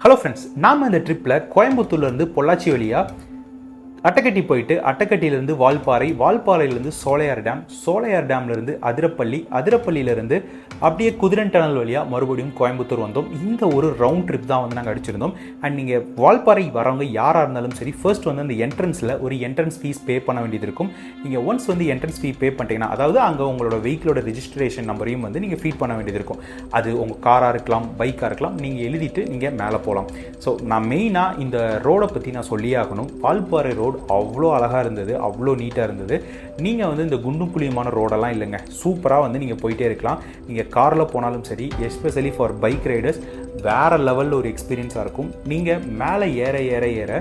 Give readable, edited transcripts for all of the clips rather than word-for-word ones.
Hello friends, நாம் இந்த ட்ரிப்பில் கோயம்புத்தூர்லேருந்து பொள்ளாச்சி வழியாக அட்டக்கட்டி போயிட்டு அட்டக்கட்டியிலேருந்து வால்பாறை, வால்பாறையிலேருந்து சோலையார் டேம்லேருந்து அதிரப்பள்ளி, அதிரப்பள்ளியிலேருந்து அப்படியே குதிரன் டனல் வழியாக மறுபடியும் கோயம்புத்தூர் வந்தோம். இந்த ஒரு ரவுண்ட் ட்ரிப் தான் வந்து நாங்கள் அடிச்சிருந்தோம். அண்ட் நீங்கள் வால்பாறை வரவங்க யாராக இருந்தாலும் சரி, ஃபர்ஸ்ட் வந்து அந்த என்ட்ரன்ஸில் ஒரு என்ட்ரன்ஸ் ஃபீஸ் பே பண்ண வேண்டியது இருக்கும். நீங்கள் ஒன்ஸ் வந்து என்ட்ரன்ஸ் ஃபீ பே பண்ணிட்டீங்கன்னா, அதாவது அங்கே உங்களோட வெஹிக்கிளோட ரெஜிஸ்ட்ரேஷன் நம்பரையும் வந்து நீங்கள் ஃபீட் பண்ண வேண்டியது இருக்கும். அது உங்கள் காராக இருக்கலாம், பைக்காக இருக்கலாம், நீங்கள் எழுதிட்டு நீங்கள் மேலே போகலாம். ஸோ நான் மெயினாக இந்த ரோடை பற்றி நான் சொல்லியே ஆகணும். வால்பாறை ரோடு அவ்வளோ அழகாக இருந்தது, அவ்வளோ நீட்டாக இருந்தது. நீங்கள் வந்து இந்த குண்டும் குழியுமான ரோடெல்லாம் இல்லைங்க, சூப்பராக வந்து நீங்கள் போயிட்டே இருக்கலாம். நீங்கள் காரில் போனாலும் சரி, எஸ்பெஷலி ஃபார் பைக் ரைடர்ஸ் வேறு லெவலில் ஒரு எக்ஸ்பீரியன்ஸாக இருக்கும். நீங்கள் மேலே ஏற ஏற ஏற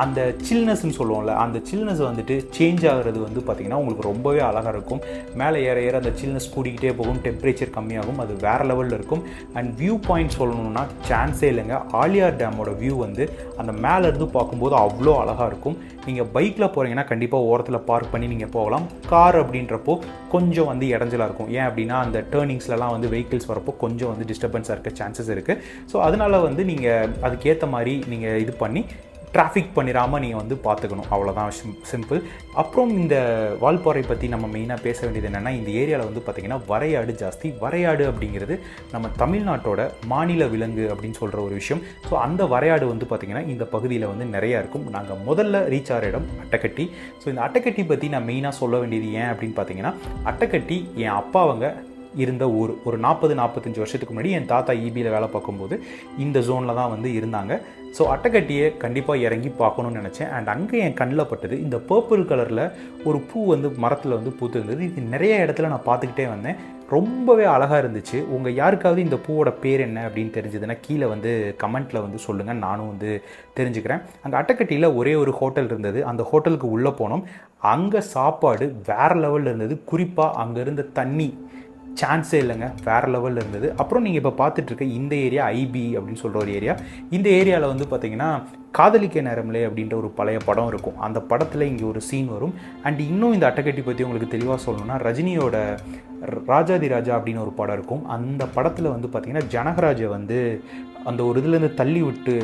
அந்த சில்னஸ்ன்னு சொல்லுவோம்ல, அந்த சில்னஸ் வந்துட்டு சேஞ்ச் ஆகிறது வந்து பார்த்திங்கன்னா உங்களுக்கு ரொம்பவே அழகாக இருக்கும். மேலே ஏற ஏற அந்த சில்னஸ் கூடிக்கிட்டே போகும், டெம்பரேச்சர் கம்மியாகும், அது வேறு லெவலில் இருக்கும். அண்ட் வியூ பாயிண்ட் சொல்லணும்னா சான்ஸே இல்லைங்க. ஆலியார் டேமோட வியூ வந்து அந்த மேலேருந்து பார்க்கும்போது அவ்வளோ அழகாக இருக்கும். நீங்கள் பைக்கில் போகிறீங்கன்னா கண்டிப்பாக ஓரத்தில் பார்க் பண்ணி நீங்கள் போகலாம். கார் அப்படின்றப்போ கொஞ்சம் வந்து இடைஞ்சலாக இருக்கும். ஏன் அப்படின்னா அந்த டேர்னிங்ஸ்லாம் வந்து வெஹிக்கிள்ஸ் வரப்போ கொஞ்சம் வந்து டிஸ்டர்பன்ஸாக இருக்க சான்சஸ் இருக்குது. ஸோ அதனால் வந்து நீங்கள் அதுக்கேற்ற மாதிரி நீங்கள் இது பண்ணி டிராஃபிக் பண்ணிடாமல் நீங்கள் வந்து பார்த்துக்கணும். அவ்வளோதான், சிம்பிள். அப்புறம் இந்த வால்பாறை பற்றி நம்ம மெயினாக பேச வேண்டியது என்னென்னா, இந்த ஏரியாவில் வந்து பார்த்திங்கன்னா வரையாடு ஜாஸ்தி. வரையாடு அப்படிங்கிறது நம்ம தமிழ்நாட்டோட மாநில விலங்கு அப்படின்னு சொல்கிற ஒரு விஷயம். ஸோ அந்த வரையாடு வந்து பார்த்திங்கன்னா இந்த பகுதியில் வந்து நிறையா இருக்கும். நாங்கள் முதல்ல ரீச் ஆகிற இடம் அட்டக்கட்டி. ஸோ இந்த அட்டக்கட்டி பற்றி நான் மெயினாக சொல்ல வேண்டியது ஏன் அப்படின்னு பார்த்தீங்கன்னா, அட்டக்கட்டி என் அப்பாவங்க இருந்த ஊர். ஒரு 40-45 வருஷத்துக்கு முன்னாடி என் தாத்தா ஈபியில் வேலை பார்க்கும்போது இந்த ஜோனில் தான் வந்து இருந்தாங்க. ஸோ அட்டக்கட்டியை கண்டிப்பாக இறங்கி பார்க்கணுன்னு நினச்சேன். அண்ட் அங்கே என் கண்ணில் பட்டது இந்த பர்பிள் கலரில் ஒரு பூ வந்து மரத்தில் வந்து பூத்துருந்தது. இது நிறைய இடத்துல நான் பார்த்துக்கிட்டே வந்தேன், ரொம்பவே அழகாக இருந்துச்சு. உங்கள் யாருக்காவது இந்த பூவோட பேர் என்ன அப்படின்னு தெரிஞ்சதுன்னா கீழே வந்து கமெண்ட்டில் வந்து சொல்லுங்கள், நானும் வந்து தெரிஞ்சுக்கிறேன். அங்கே அட்டக்கட்டியில் ஒரே ஒரு ஹோட்டல் இருந்தது. அந்த ஹோட்டலுக்கு உள்ளே போனோம். அங்கே சாப்பாடு வேறு லெவலில் இருந்தது. குறிப்பாக அங்கே இருந்த தண்ணி சான்ஸே இல்லைங்க, வேறு லெவலில் இருந்தது. அப்புறம் நீங்கள் இப்போ பார்த்துட்ருக்க இந்த ஏரியா ஐபி அப்படின்னு சொல்கிற ஒரு ஏரியா. இந்த ஏரியாவில் வந்து பார்த்திங்கன்னா காதலிக்க நேரம்லே அப்படின்ற ஒரு பழைய படம் இருக்கும். அந்த படத்தில் இங்கே ஒரு சீன் வரும். அண்ட் இன்னும் இந்த அட்டக்கட்டி பற்றி உங்களுக்கு தெளிவாக சொல்லணும்னா, ரஜினியோட ராஜாதி ராஜா அப்படின்னு ஒரு படம் இருக்கும். அந்த படத்தில் வந்து பார்த்திங்கன்னா ஜனகராஜை வந்து அந்த ஒரு இதுலேருந்து தள்ளி விட்டு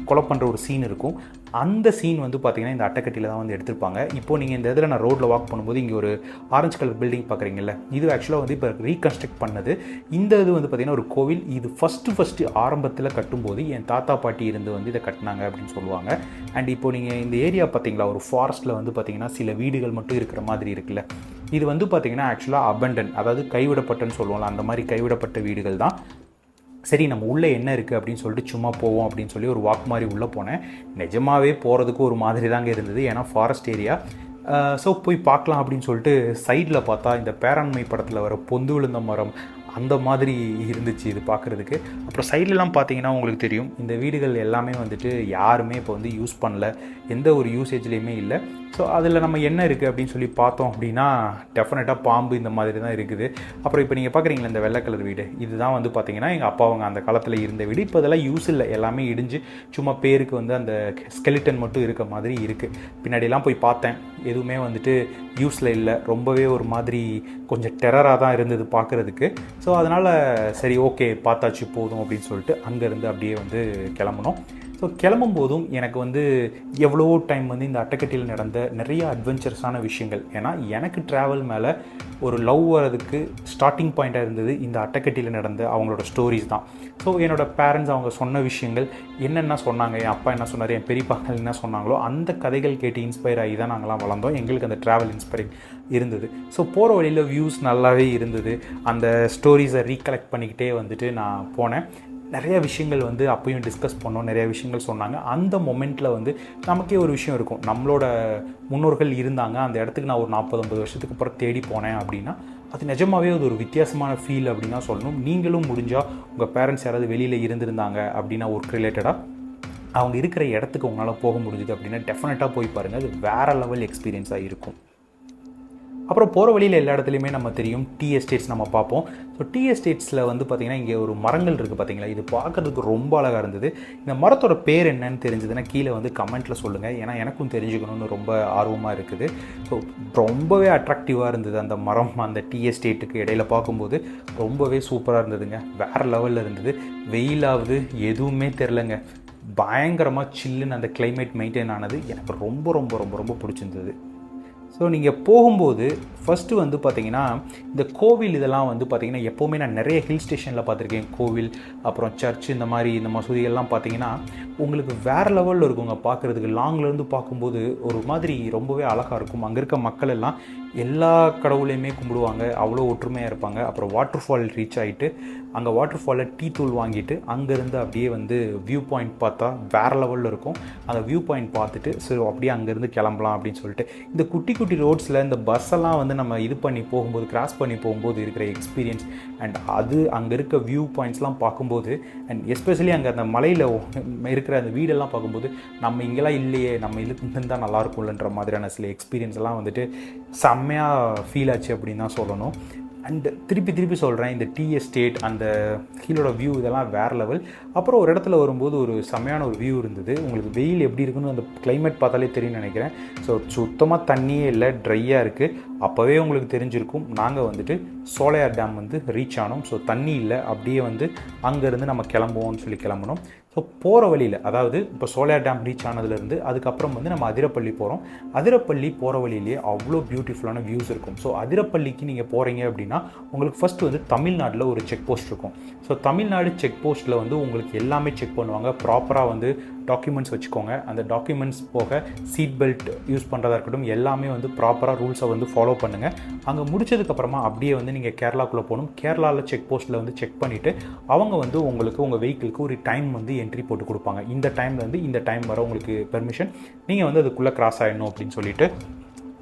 கொலை பண்ணுற ஒரு சீன் இருக்கும். அந்த சீன் வந்து பார்த்திங்கன்னா இந்த அட்டக்கட்டியில் தான் வந்து எடுத்திருப்பாங்க. இப்போது நீங்கள் இந்த இதில் நான் ரோட்டில் வாக் பண்ணும்போது இங்கே ஒரு ஆரஞ்சு கலர் பில்டிங் பார்க்குறீங்கல்ல, இது ஆக்சுவலாக வந்து இப்போ ரீகன்ஸ்ட்ரக்ட் பண்ணது. இந்த இது வந்து பார்த்திங்கன்னா ஒரு கோவில். இது ஃபஸ்ட்டு ஆரம்பத்தில் கட்டும்போது என் தாத்தா பாட்டி இருந்து வந்து இதை கட்டினாங்க அப்படின்னு சொல்லுவாங்க. அண்ட் இப்போது நீங்கள் இந்த ஏரியா பார்த்திங்களா, ஒரு ஃபாரஸ்ட்டில் வந்து பார்த்திங்கன்னா சில வீடுகள் மட்டும் இருக்கிற மாதிரி இருக்குல்ல, இது வந்து பார்த்திங்கன்னா ஆக்சுவலாக அபண்டன், அதாவது கைவிடப்பட்டன்னு சொல்லுவோம்ல, அந்த மாதிரி கைவிடப்பட்ட வீடுகள் தான். சரி, நம்ம உள்ளே என்ன இருக்குது அப்படின்னு சொல்லிட்டு சும்மா போவோம் அப்படின்னு சொல்லி ஒரு வாக் மாதிரி உள்ளே போனேன். நிஜமாகவே போகிறதுக்கு ஒரு மாதிரி தாங்க இருந்தது, ஏன்னா ஃபாரஸ்ட் ஏரியா. ஸோ போய் பார்க்கலாம் அப்படின்னு சொல்லிட்டு சைடில் பார்த்தா இந்த பேராண்மை படத்தில் வர பொந்து விழுந்த மரம் அந்த மாதிரி இருந்துச்சு இது பார்க்குறதுக்கு. அப்புறம் சைட்லலாம் பார்த்தீங்கன்னா உங்களுக்கு தெரியும், இந்த வீடுகள் எல்லாமே வந்துட்டு யாருமே இப்போ வந்து யூஸ் பண்ணல, எந்த ஒரு யூசேஜ்லேயுமே இல்லை. ஸோ அதில் நம்ம என்ன இருக்குது அப்படின்னு சொல்லி பார்த்தோம் அப்படின்னா டெஃபினட்டாக பாம்பு இந்த மாதிரி தான் இருக்குது. அப்புறம் இப்போ நீங்கள் பார்க்குறீங்களா இந்த வெள்ளை கலர் வீடு, இதுதான் வந்து பார்த்திங்கன்னா எங்கள் அப்பாவங்க அந்த காலத்தில் இருந்த வீடு. இப்போ அதெல்லாம் யூஸ் இல்லை, எல்லாமே இடிஞ்சு சும்மா பேருக்கு வந்து அந்த ஸ்கெலிட்டன் மட்டும் இருக்க மாதிரி இருக்குது. பின்னாடியெல்லாம் போய் பார்த்தேன், எதுவுமே வந்துட்டு யூஸில் இல்லை. ரொம்பவே ஒரு மாதிரி கொஞ்சம் டெரராக தான் இருந்தது பார்க்குறதுக்கு. ஸோ அதனால் சரி ஓகே பார்த்தாச்சு போதும் அப்படின்னு சொல்லிட்டு அங்கேருந்து அப்படியே வந்து கிளம்புனோம். ஸோ கிளம்பும் போதும் எனக்கு வந்து எவ்வளோ டைம் வந்து இந்த அட்டக்கட்டியில் நடந்த நிறைய அட்வென்ச்சர்ஸான விஷயங்கள். ஏன்னா எனக்கு ட்ராவல் மேலே ஒரு லவ் வரதுக்கு ஸ்டார்டிங் பாயிண்ட்டாக இருந்தது இந்த அட்டக்கட்டியில் நடந்த அவங்களோட ஸ்டோரிஸ் தான். ஸோ என்னோடய பேரண்ட்ஸ் அவங்க சொன்ன விஷயங்கள் என்னென்ன சொன்னாங்க, என் அப்பா என்ன சொன்னார், என் பெரியப்பாக்கள் என்ன சொன்னாங்களோ அந்த கதைகள் கேட்டு இன்ஸ்பயர் ஆகி தான் நாங்களாம் வளர்ந்தோம். எங்களுக்கு அந்த ட்ராவல் இன்ஸ்பைரிங் இருந்தது. ஸோ போகிற வழியில் வியூஸ் நல்லாவே இருந்தது. அந்த ஸ்டோரிஸை ரீகலெக்ட் பண்ணிக்கிட்டே வந்துட்டு நான் போனேன். நிறைய விஷயங்கள் வந்து அப்பையும் டிஸ்கஸ் பண்ணோம், நிறைய விஷயங்கள் சொன்னாங்க. அந்த மொமெண்ட்டில் வந்து நமக்கே ஒரு விஷயம் இருக்கும், நம்மளோட முன்னோர்கள் இருந்தாங்க அந்த இடத்துக்கு, நான் ஒரு 40-50 வருஷத்துக்கு அப்புறம் தேடி போனேன் அப்படின்னா அது நிஜமாகவே அது ஒரு வித்தியாசமான ஃபீல் அப்படின்னு தான் சொல்லணும். நீங்களும் முடிஞ்சால் உங்கள் பேரண்ட்ஸ் யாராவது வெளியில் இருந்திருந்தாங்க அப்படின்னா ஒர்க் ரிலேட்டடாக அவங்க இருக்கிற இடத்துக்கு உங்களால் போக முடிஞ்சுது அப்படின்னா டெஃபினட்டாக போய் பாருங்கள், அது வேறு லெவல் எக்ஸ்பீரியன்ஸாக இருக்கும். அப்புறம் போகிற வழியில் எல்லா இடத்துலையுமே நம்ம தெரியும் டீ எஸ்டேட்ஸ் நம்ம பார்ப்போம். ஸோ டீ எஸ்டேட்ஸில் வந்து பார்த்திங்கன்னா இங்கே ஒரு மரங்கள் இருக்குது பார்த்திங்களா, இது பார்க்குறதுக்கு ரொம்ப அழகாக இருந்தது. இந்த மரத்தோட பேர் என்னன்னு தெரிஞ்சதுன்னா கீழே வந்து கமெண்ட்டில் சொல்லுங்கள், ஏன்னா எனக்கும் தெரிஞ்சுக்கணும்னு ரொம்ப ஆர்வமாக இருக்குது. ஸோ ரொம்பவே அட்ராக்டிவாக இருந்தது அந்த மரம். அந்த டீ எஸ்டேட்டுக்கு இடையில பார்க்கும்போது ரொம்பவே சூப்பராக இருந்ததுங்க, வேறு லெவலில் இருந்தது. வெயிலாவது எதுவுமே தெரிலங்க, பயங்கரமாக சில்லுன்னு அந்த கிளைமேட் மெயின்டைன் ஆனது எனக்கு ரொம்ப ரொம்ப ரொம்ப ரொம்ப பிடிச்சிருந்தது. ஸோ நீங்கள் போகும்போது ஃபஸ்ட்டு வந்து பார்த்திங்கன்னா இந்த கோவில் இதெல்லாம் வந்து பார்த்திங்கன்னா எப்போவுமே நான் நிறைய ஹில் ஸ்டேஷனில் பார்த்துருக்கேன். கோவில், அப்புறம் சர்ச், இந்த மாதிரி இந்த மசூதியெல்லாம் பார்த்திங்கன்னா உங்களுக்கு வேறு லெவலில் இருக்குங்க பார்க்குறதுக்கு. லாங்லேருந்து பார்க்கும்போது ஒரு மாதிரி ரொம்பவே அழகாக இருக்கும். அங்கே இருக்க மக்கள் எல்லாம் எல்லா கடவுளையுமே கும்பிடுவாங்க, அவ்வளோ ஒற்றுமையாக இருப்பாங்க. அப்புறம் வாட்டர் ஃபால் ரீச் ஆகிட்டு அங்கே வாட்டர் ஃபாலில் டீ தூள் வாங்கிட்டு அங்கேருந்து அப்படியே வந்து வியூ பாயிண்ட் பார்த்தா வேறு லெவலில் இருக்கும். அந்த வியூ பாயிண்ட் பார்த்துட்டு ஸோ அப்படியே அங்கேருந்து கிளம்பலாம் அப்படின்னு சொல்லிட்டு இந்த குட்டி குட்டி ரோட்ஸில் இந்த பஸ்ஸெல்லாம் வந்து நம்ம இது பண்ணி போகும்போது, கிராஸ் பண்ணி போகும்போது இருக்கிற எக்ஸ்பீரியன்ஸ் அண்ட் அது அங்கே இருக்க வியூ பாயிண்ட்ஸ்லாம் பார்க்கும்போது அண்ட் எஸ்பெஷலி அங்கே அந்த மலையில் இருக்கிற அந்த வீடெல்லாம் பார்க்கும்போது நம்ம இங்கெல்லாம் இல்லையே, நம்ம இருந்தால் நல்லாயிருக்கும்லன்ற மாதிரியான சில எக்ஸ்பீரியன்ஸ் எல்லாம் வந்துட்டு செம்மையாக ஃபீல் ஆச்சு அப்படின்னு தான் சொல்லணும். அண்ட் திருப்பி சொல்கிறேன், இந்த டீ எஸ்டேட், அந்த கீழோட வியூ இதெல்லாம் வேறு லெவல். அப்புறம் ஒரு இடத்துல வரும்போது ஒரு செம்மையான ஒரு வியூ இருந்தது. உங்களுக்கு வெயில் எப்படி இருக்குன்னு அந்த கிளைமேட் பார்த்தாலே தெரியும்னு நினைக்கிறேன். ஸோ சுத்தமாக தண்ணியே இல்லை, ட்ரையாக இருக்குது. அப்போவே உங்களுக்கு தெரிஞ்சிருக்கும். நாங்கள் வந்துட்டு சோலையார் டேம் வந்து ரீச் ஆனோம். ஸோ தண்ணி இல்லை, அப்படியே வந்து அங்கேருந்து நம்ம கிளம்புவோம்னு சொல்லி கிளம்பணும். ஸோ போகிற வழியில், அதாவது இப்போ சோலையார் டேம் ரீச் ஆனதுலேருந்து அதுக்கப்புறம் வந்து நம்ம அதிரப்பள்ளி போகிறோம். அதிரப்பள்ளி போகிற வழியிலேயே அவ்வளோ பியூட்டிஃபுல்லான வியூஸ் இருக்கும். ஸோ அதிரப்பள்ளிக்கு நீங்கள் போகிறீங்க அப்படின்னா உங்களுக்கு ஃபஸ்ட்டு வந்து தமிழ்நாட்டில் ஒரு செக் போஸ்ட் இருக்கும். ஸோ தமிழ்நாடு செக் போஸ்ட்டில் வந்து உங்களுக்கு எல்லாமே செக் பண்ணுவாங்க. ப்ராப்பராக வந்து டாக்குமெண்ட்ஸ் வச்சுக்கோங்க. அந்த டாக்குமெண்ட்ஸ் போக சீட் பெல்ட் யூஸ் பண்ணுறதா இருக்கட்டும், எல்லாமே வந்து ப்ராப்பராக ரூல்ஸை வந்து ஃபாலோ பண்ணுங்கள். அங்கே முடிச்சதுக்கப்புறமா அப்படியே வந்து நீங்கள் கேரளாக்குள்ளே போகணும். கேரளாவில் செக் போஸ்ட்டில் வந்து செக் பண்ணிவிட்டு அவங்க வந்து உங்களுக்கு உங்கள் வெஹிக்கிளுக்கு ஒரு டைம் வந்து என்ட்ரி போட்டு கொடுப்பாங்க. இந்த டைம்லேருந்து இந்த டைம் வர உங்களுக்கு பெர்மிஷன், நீங்கள் வந்து அதுக்குள்ளே கிராஸ் ஆகிடணும் அப்படின்னு சொல்லிட்டு.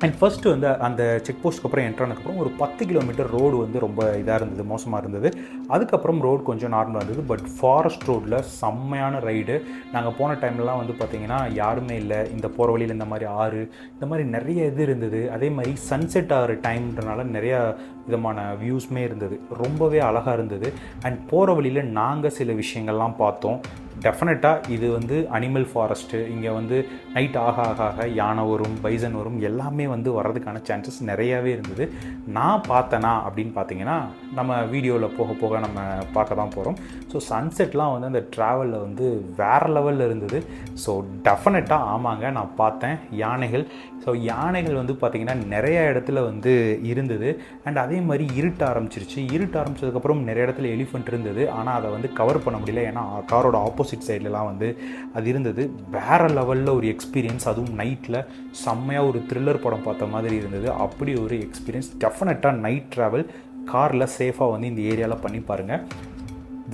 அண்ட் ஃபஸ்ட்டு வந்து அந்த செக் போஸ்ட்டுக்கு அப்புறம் என்ட்ரானதுக்கப்புறம் ஒரு 10 கிலோமீட்டர் ரோடு வந்து ரொம்ப இதாக இருந்தது, மோசமாக இருந்தது. அதுக்கப்புறம் ரோடு கொஞ்சம் நார்மலாக இருந்தது. பட் ஃபாரஸ்ட் ரோட்டில் செம்மையான ரைடு. நாங்கள் போன டைம்லலாம் வந்து பார்த்திங்கன்னா யாருமே இல்லை. இந்த போகிற வழியில் இந்த மாதிரி ஆறு, இந்த மாதிரி நிறைய இது இருந்தது. அதே மாதிரி சன்செட் ஆகிற டைம்ன்றனால நிறையா விதமான வியூஸுமே இருந்தது. ரொம்பவே அழகாக இருந்தது. அண்ட் போகிற வழியில் நாங்கள் சில விஷயங்கள்லாம் பார்த்தோம். டெஃபினட்டாக இது வந்து அனிமல் ஃபாரஸ்ட்டு. இங்கே வந்து நைட் ஆக ஆக ஆக யானை வரும், பைசன் வரும், எல்லாமே வந்து வர்றதுக்கான சான்சஸ் நிறையாவே இருந்தது. நான் பார்த்தேனா அப்படின்னு பார்த்தீங்கன்னா நம்ம வீடியோவில் போக போக நம்ம பார்க்க தான் போகிறோம். ஸோ சன்செட்லாம் வந்து அந்த ட்ராவலில் வந்து வேறு லெவலில் இருந்தது. ஸோ டெஃபினட்டாக ஆமாங்க, நான் பார்த்தேன் யானைகள். ஸோ யானைகள் வந்து பார்த்திங்கன்னா நிறைய இடத்துல வந்து இருந்தது. அண்ட் அதே மாதிரி இருட்ட ஆரம்பிச்சிருச்சு. இருட்ட ஆரம்பித்ததுக்கப்புறம் நிறைய இடத்துல எலிஃபெண்ட் இருந்தது. ஆனால் அதை வந்து கவர் பண்ண முடியல, ஏன்னா காரோட ஆப்போசிட் சைட்லலாம் வந்து அது இருந்தது. வேறு லெவலில் ஒரு எக்ஸ்பீரியன்ஸ். அதுவும் நைட்டில் செம்மையாக ஒரு த்ரில்லர் படம் பார்த்த மாதிரி இருந்தது. அப்படி ஒரு எக்ஸ்பீரியன்ஸ். டெஃபினட்டாக நைட் ட்ராவல் காரில் சேஃபாக வந்து இந்த ஏரியாவில் பண்ணி பாருங்கள்.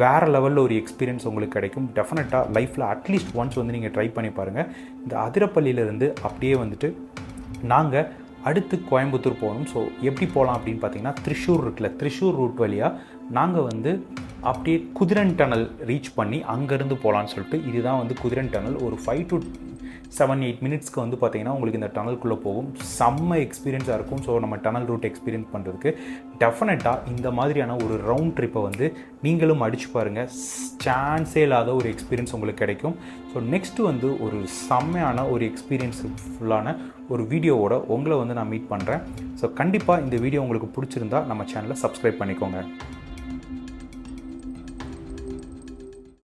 வேறு லெவலில் ஒரு எக்ஸ்பீரியன்ஸ் உங்களுக்கு கிடைக்கும். டெஃபினட்டாக லைஃப்பில் அட்லீஸ்ட் ஒன்ஸ் வந்து நீங்கள் ட்ரை பண்ணி பாருங்கள். இந்த அதிரப்பள்ளியிலேருந்து அப்படியே வந்துட்டு நாங்கள் அடுத்து கோயம்புத்தூர் போகணும். ஸோ எப்படி போகலாம் அப்படின்னு பார்த்தீங்கன்னா, திரிஷூர் இருக்குல்ல, திரிஷூர் ரூட் வழியாக நாங்கள் வந்து அப்படியே குதிரன் டனல் ரீச் பண்ணி அங்கேருந்து போகலான்னு சொல்லிட்டு. இதுதான் வந்து குதிரன் டனல். ஒரு 5 to 7-8 மினிட்ஸ்க்கு வந்து பார்த்திங்கன்னா உங்களுக்கு இந்த டனல்குள்ளே போகும். செம்ம எக்ஸ்பீரியன்ஸாக இருக்கும். ஸோ நம்ம டனல் ரூட் எக்ஸ்பீரியன்ஸ் பண்ணுறதுக்கு டெஃபினட்டாக இந்த மாதிரியான ஒரு ரவுண்ட் ட்ரிப்பை வந்து நீங்களும் அடிச்சு பாருங்கள். சான்ஸே இல்லாத ஒரு எக்ஸ்பீரியன்ஸ் உங்களுக்கு கிடைக்கும். ஸோ நெக்ஸ்ட்டு வந்து ஒரு செம்மையான ஒரு எக்ஸ்பீரியன்ஸ் ஃபுல்லான ஒரு வீடியோவோட உங்களை வந்து நான் மீட் பண்ணுறேன். ஸோ கண்டிப்பாக இந்த வீடியோ உங்களுக்கு பிடிச்சிருந்தா நம்ம சேனலை சப்ஸ்கிரைப் பண்ணிக்கோங்க.